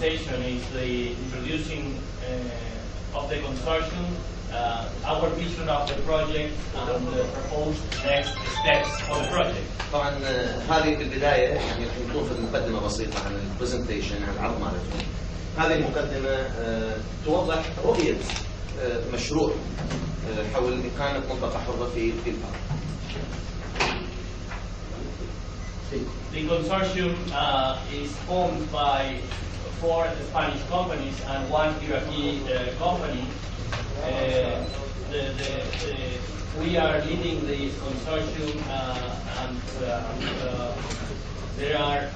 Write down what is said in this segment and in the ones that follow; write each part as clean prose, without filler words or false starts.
presentation is the introducing of the consortium, our vision of the project, and the proposed next steps of the project. طبعا هذه في البداية يعني رح نكون في مقدمة بسيطة عن البرزنتيشن، عن العرض مالتهم. هذه المقدمة توضح رؤية مشروع حول إقامة منطقة حرة في الفاو. The consortium is formed by 4 Spanish companies and 1 Iraqi company. We are leading the consortium, and there are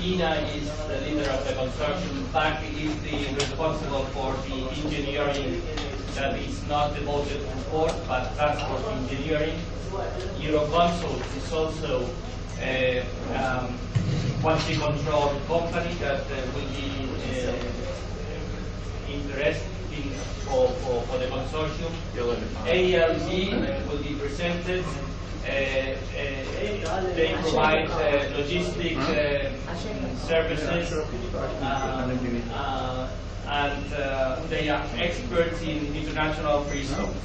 Ina is the leader of the consortium. Back is responsible for the engineering that is not devoted to port but transport engineering. Euroconsult is also quality control company that will be interesting for the consortium. ALG will be presented. They provide logistic services, and they are experts in international free zones.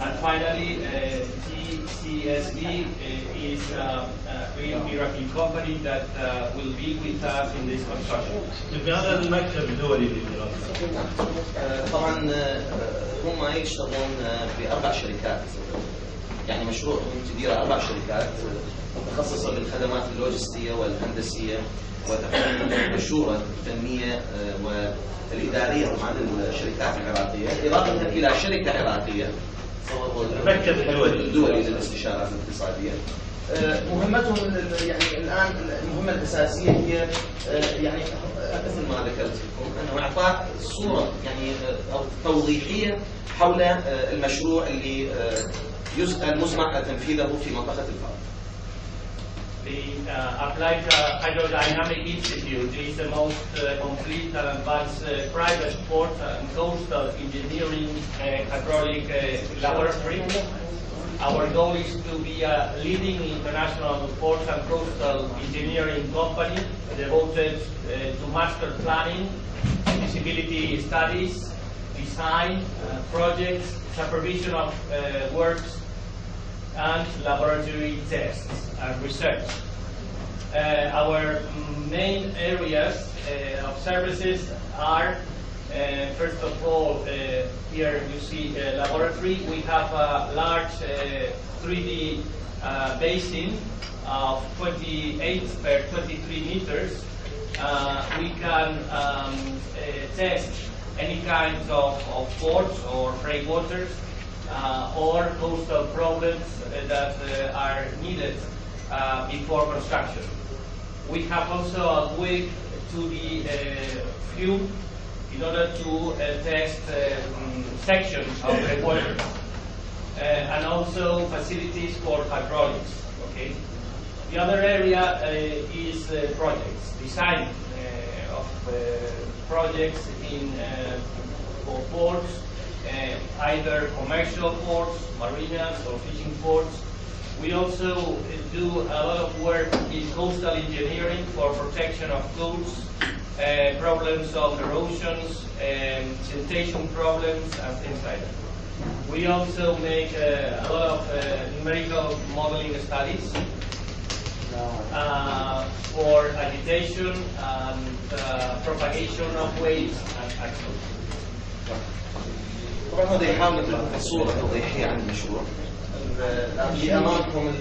And finally, GCSB is a Iraqi company that will be with us in this consortium. بهذا المكتب الدولي للدراسة. طبعا هم يشتغلون ب4 شركات، يعني مشروعهم تدير 4 شركات متخصصة بالخدمات اللوجستية والهندسية وتقديم المشورة الفنية والإدارية طبعا للشركات العراقية، إضافة إلى شركة عراقية المكتب الدولي للاستشارات الاقتصادية. مهمتهم يعني الآن المهمة الأساسية هي يعني مثل ما ذكرت لكم أنه إعطاء صورة يعني أو توضيحية حول المشروع اللي المزمع تنفيذه في منطقة الفاو. The Applied Hydrodynamic Institute is the most complete and advanced private port and coastal engineering hydraulic laboratory. Our goal is to be a leading international port and coastal engineering company devoted to master planning, feasibility studies, design, projects, supervision of works, and laboratory tests and research. Our main areas of services are, first of all, here you see a laboratory. We have a large 3D basin of 28 per 23 meters. We can test any kinds of ports or breakwaters or coastal problems that are needed before construction. We have also a way to the fuel in order to test sections of breakwaters, and also facilities for hydraulics. Okay. The other area is projects, design of projects in for ports, either commercial ports, marinas, or fishing ports. We also do a lot of work in coastal engineering for protection of coasts, problems of erosions, siltation problems, and things like that. We also make a lot of numerical modeling studies for agitation and propagation of waves and axles. طبعا هذا يحاول صورة توضيحية عن المشروع. اللي امامكم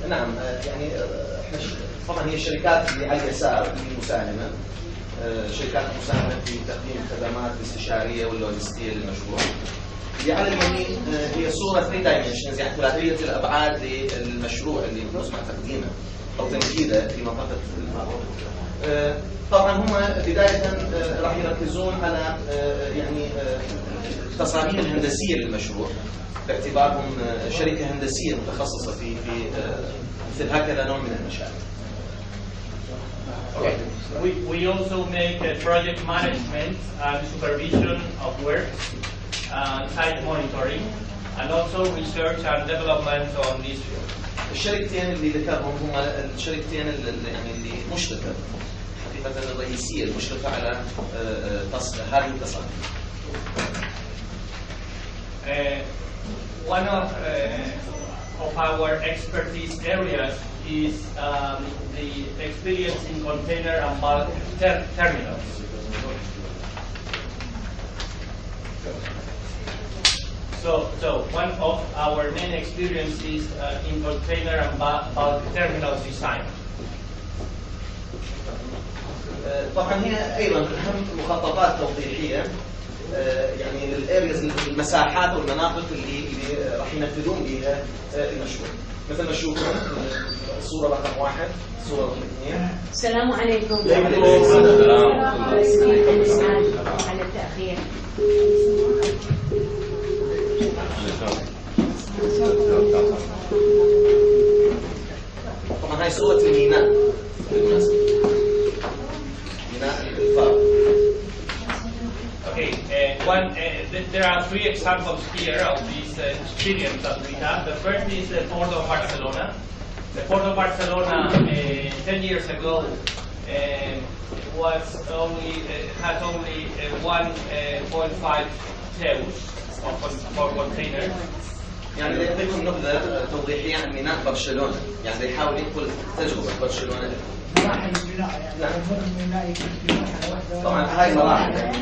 نعم يعني احنا طبعا هي الشركات اللي على اليسار اللي مساهمه، شركات مساهمه في تقديم الخدمات الاستشاريه واللوجستيه للمشروع. اللي على اليمين هي صوره 3 دايمنشنز يعني ثلاثيه الابعاد للمشروع اللي مسمع تقديمه او تنفيذه في منطقه الفاو. طبعا هم بدايه راح يركزون على يعني التصاميم الهندسيه للمشروع باعتبارهم شركه هندسيه متخصصه في مثل هكذا نوع من المشاريع. We also make project management and supervision of works, site monitoring, and also research and development on this field. الشركتين اللي ذكرهم هم الشركتين اللي يعني اللي مشرفه مثلا الرئيسيه المشرفه على هذه التصاميم؟ One of our expertise areas is the experience in container and bulk terminals. So one of our main experiences in container and bulk terminals design. طبعا هي ايضا اهم مخططات توضيحيه يعني للارياز، المساحات والمناطق اللي راح ينفذون بها المشروع. مثل ما تشوفون الصوره رقم 1، الصوره رقم 2. السلام عليكم. وعليكم السلام. على التأخير. طبعا هاي صورة الميناء بالمناسبة، ميناء الفاو. Okay, there are 3 examples here of this experience that we have. The first is the Port of Barcelona. The Port of Barcelona 10 years ago had only 1.5 TEUs for containers. يعني يعطيكم نبذة توضيحية عن ميناء برشلونة، يعني يحاول ينقل تجربة برشلونة. مراحل البناء يعني الميناء يكون بناء طبعا هاي مراحل يعني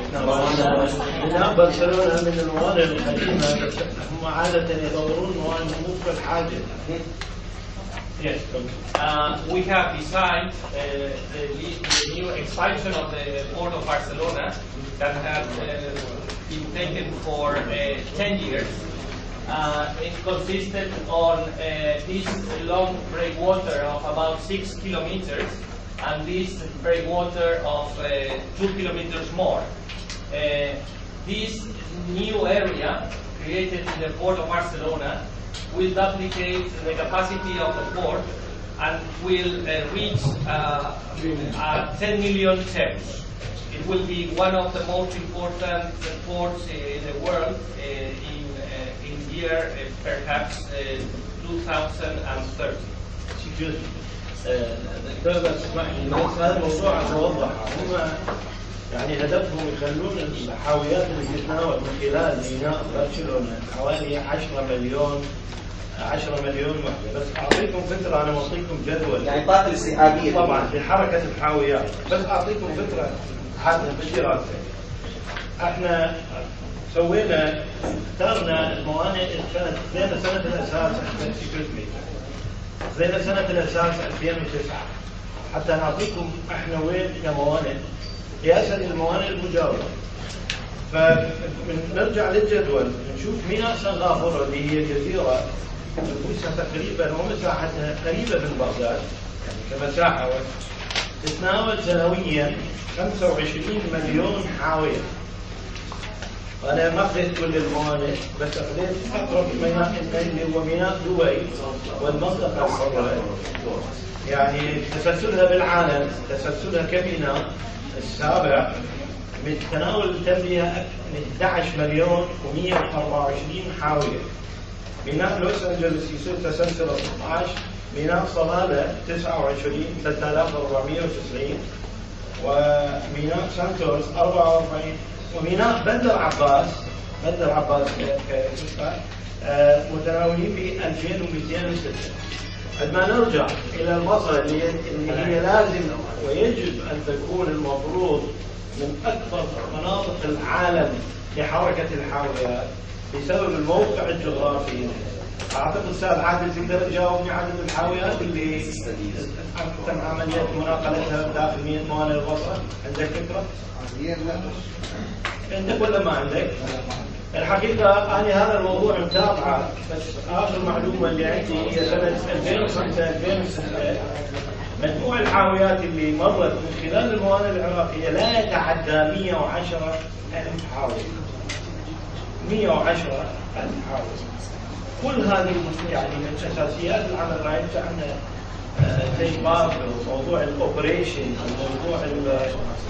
ميناء برشلونة من الموانئ القديمة، بس هم عادة يطورون موانئ مو كل حاجة. Yes. We have designed the new expansion of the Port of Barcelona that had been taken for 10 years. It consisted on this long breakwater of about 6 kilometers and this breakwater of 2 kilometers more. This new area created in the Port of Barcelona will duplicate the capacity of the port and will reach 10 million TEUs. It will be one of the most important ports in the world in year perhaps 2030. دكتور بس اسمح لي، بس هذا الموضوع أوضح. هم يعني هدفهم يخلون الحاويات اللي تتناول من خلال ميناء برشلونة حوالي 10 مليون وحدة. بس أعطيكم فكرة، أنا أعطيكم جدول يعني الطاقة الاستيعابية طبعا لحركة الحاويات، بس أعطيكم فكرة حالنا بالدراسة. احنا سوينا اخترنا الموانئ زينا سنة الأساس زينا سنة الأساس 2009 حتى نعطيكم احنا وين كموانئ قياسا للموانئ المجاورة. فنرجع للجدول نشوف ميناء سنغافورة اللي هي جزيرة نفوسها تقريبا ومساحتها قريبة من بغداد يعني كمساحة، تتناول سنويا 25 مليون حاوية. وأنا ما أخذت كل الموانئ بس أخذت أقرب ميناء اللي هو ميناء دبي والمنطقة الحرة، يعني تسلسلها بالعالم، تسلسلها كميناء السابع من تناول تمليها 11 مليون و124 حاوية. ميناء لوس أنجلوس يصير تسلسل 12، ميناء صلالة 29 3490، وميناء سانتورس 44، وميناء بندر عباس متناولين ب 2206. عندما نرجع إلى البصرة اللي هي لازم ويجب أن تكون المفروض من أكبر مناطق العالم لحركة الحاويات بسبب الموقع الجغرافي. أعتقد أستاذ عادل تقدر تجاوبني عدد الحاويات اللي تم عملية مناقلتها داخل موانئ البصرة؟ عندك فكرة؟ عندك ولا ما عندك؟ الحقيقة أنا هذا الموضوع متابعة، بس آخر معلومة اللي عندي هي سنة 2005-2006 مجموع الحاويات اللي مرت من خلال الموانئ العراقية لا يتعدى 110,000 حاوية. 110,000 حاوية. كل هذه يعني من أساسيات العمل راح يفتح عنا زي موضوع الأوبريشن، موضوع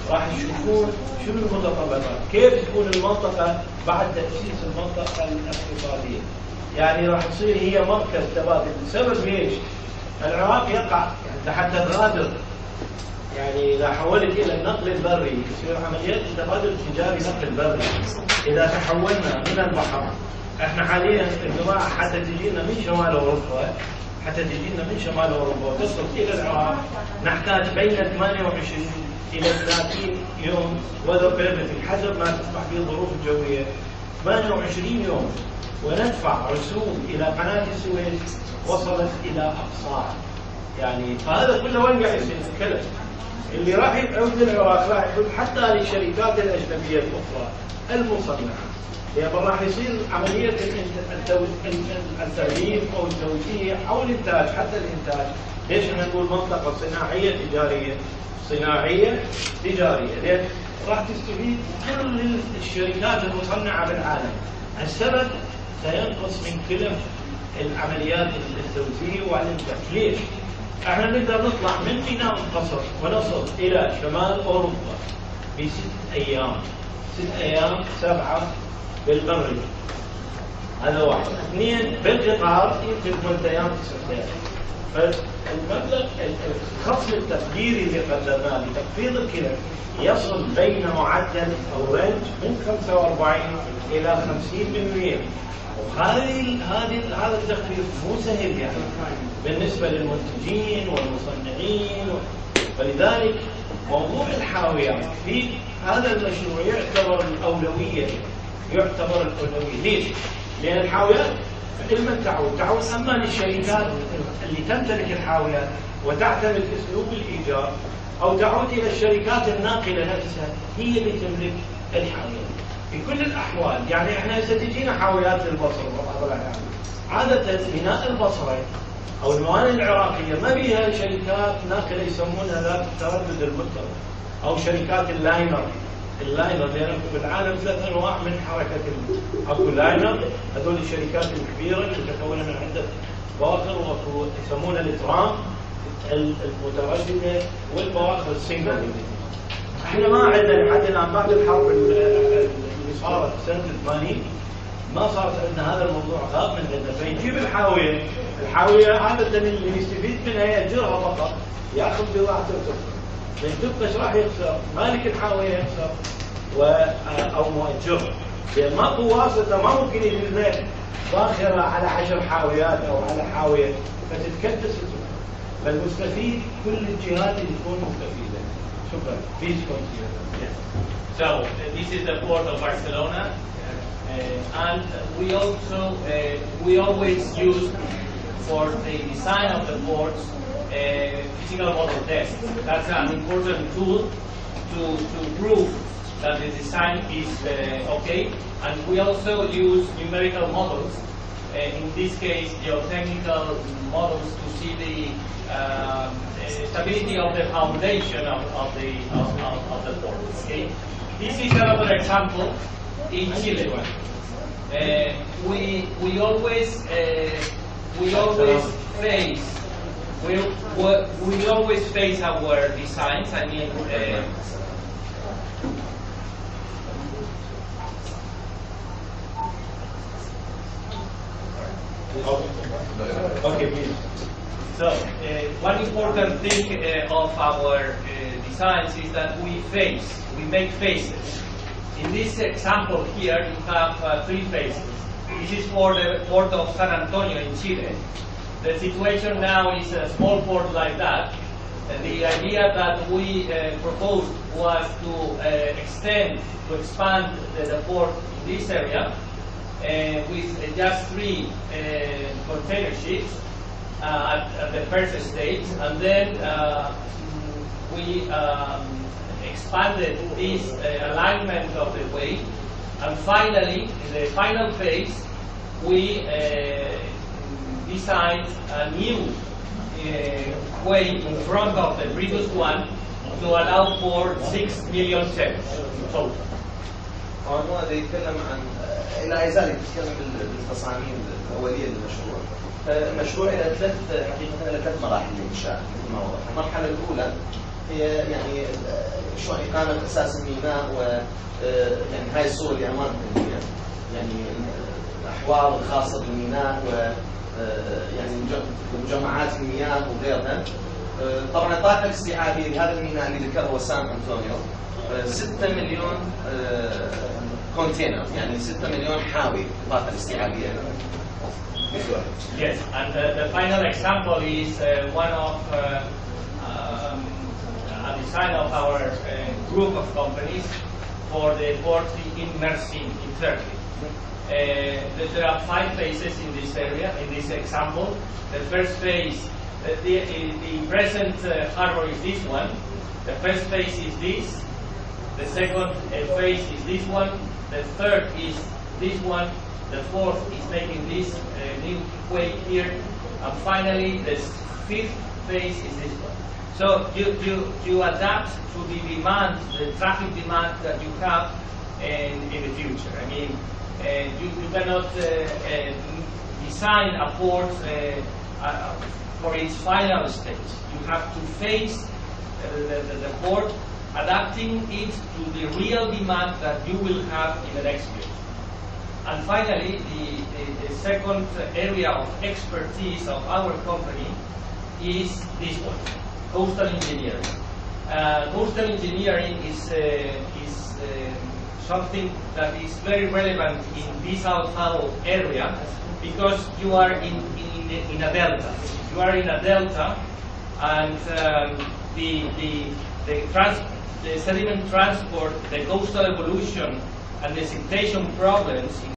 راح يشوفون شنو المتطلبات، كيف تكون المنطقة بعد تأسيس المنطقة الاقتصادية. يعني راح تصير هي مركز تبادل. السبب ليش؟ العراق يقع تحت الغادر يعني إذا حولت إلى النقل البري يصير عمليات التبادل التجاري نقل بري. إذا تحولنا من البحر، احنا حاليا البضاعة حتى تجينا من شمال أوروبا، وتصل إلى العراق نحتاج بين 28 إلى 30 يوم weather permitting حسب ما تسمح به الظروف الجوية، 28 يوم، وندفع رسوم إلى قناة السويس وصلت إلى أقصاها. يعني فهذا كله وين قاعد يصير الكلام؟ اللي راح يعود للعراق راح يعود حتى للشركات الأجنبية الأخرى المصنعة، لأن راح يصير عملية التغليف أو التوزيع أو الإنتاج، حتى الإنتاج. ليش احنا نقول منطقة صناعية تجارية؟ لأن راح تستفيد كل الشركات المصنعة بالعالم. السبب سينقص من كلف العمليات التوزيع والإنتاج. ليش؟ احنا نقدر نطلع من ميناء القصر ونصل إلى شمال أوروبا ب6 أيام، 6 أيام 7 بالبري. هذا واحد. 2 بالقطار يمكن 8 أيام 9 أيام. فالمبلغ الخصم التقديري اللي قدرناه لتخفيض الكلف يصل بين معدل أو رينج من 45 إلى 50%. هذا التخفيض مو سهل يعني بالنسبة للمنتجين والمصنعين، ولذلك موضوع الحاويات في هذا المشروع يعتبر الأولوية. ليش؟ لأن الحاويات لمن تعود أما للشركات اللي تمتلك الحاويات وتعتمد أسلوب الإيجار، أو تعود إلى الشركات الناقلة نفسها هي اللي تملك الحاويات. في كل الأحوال يعني احنا هسه تجينا حاويات للبصره بعض الأحيان، عادة ميناء البصره أو الموانئ العراقية ما بيها شركات ناقلة يسمونها ذات التردد المضطرب، أو شركات اللاينر. لأن بالعالم 3 أنواع من حركة أكو لاينر، هذول الشركات الكبيرة المتكونة من عدة بواخر، وأكو يسمونها الترام المترددة، والبواخر السنجل. احنا ما عندنا لحد الآن بعد الحرب اللي صارت سنة 80 ما صارت عندنا هذا الموضوع، غاب من عندنا. فيجيب الحاوية عادة اللي يستفيد منها يأجرها فقط، ياخذ بضاعته وتخسر. من تبقى راح يخسر مالك الحاوية يخسر أو مؤجرها، لأن ماكو واسطة، ما ممكن يجي لنا باخرة على 10 حاويات أو على حاوية فتتكدس السوق. فالمستفيد كل الجهات اللي تكون مستفيدة. شكرا. Please continue. Yes. So this is the port of Barcelona, and we always use for the design of the ports physical model test. That's an important tool to prove that the design is okay, and we also use numerical models. In this case, geotechnical models to see the stability of the foundation of the port. Okay, this is another example in Chile. We always face our designs. I mean. Okay, please. So, one important thing of our designs is that we make faces. In this example here, you have 3 faces. This is for the port of San Antonio in Chile. The situation now is a small port like that. And the idea that we proposed was to expand the port in this area with just 3 container ships at the first stage, and then we expanded this alignment of the way, and finally, in the final phase, we designed a new way in front of the previous one to allow for 6 million steps total. هذا يتكلم عن لا يزال يتكلم بالتصاميم الأولية للمشروع. المشروع إلى حقيقة إلى 3 مراحل للإنشاء مثل ما وضح. المرحلة الأولى هي يعني شلون إقامة أساس الميناء، و يعني هاي الصورة اللي أمامكم هي يعني الأحواض الخاصة بالميناء، و يعني مجمعات المياه وغيرها. طبعا الطاقة الاستيعابية لهذا الميناء اللي ذكره سان أنطونيو 6 مليون كونتينر، يعني 6 مليون حاوي الطاقة الاستيعابية. Yes, and the final example is one of a design of our group of companies for the port in Mersin in Turkey. There are 5 phases in this area, in this example. The first phase, the present harbor is this one. The first phase is this. The second phase is this one. The third is this one. The fourth is making this new quay here. And finally, the 5th phase is this one. So you adapt to the demand, the traffic demand that you have in the future. I mean, you cannot design a port for its final stage. You have to face the port, adapting it to the real demand that you will have in the next year. And finally, the second area of expertise of our company is this one, coastal engineering. Coastal engineering is something that is very relevant in this Alfao area because you are in a delta. You are in a delta, and the sediment transport, the coastal evolution, and the siltation problems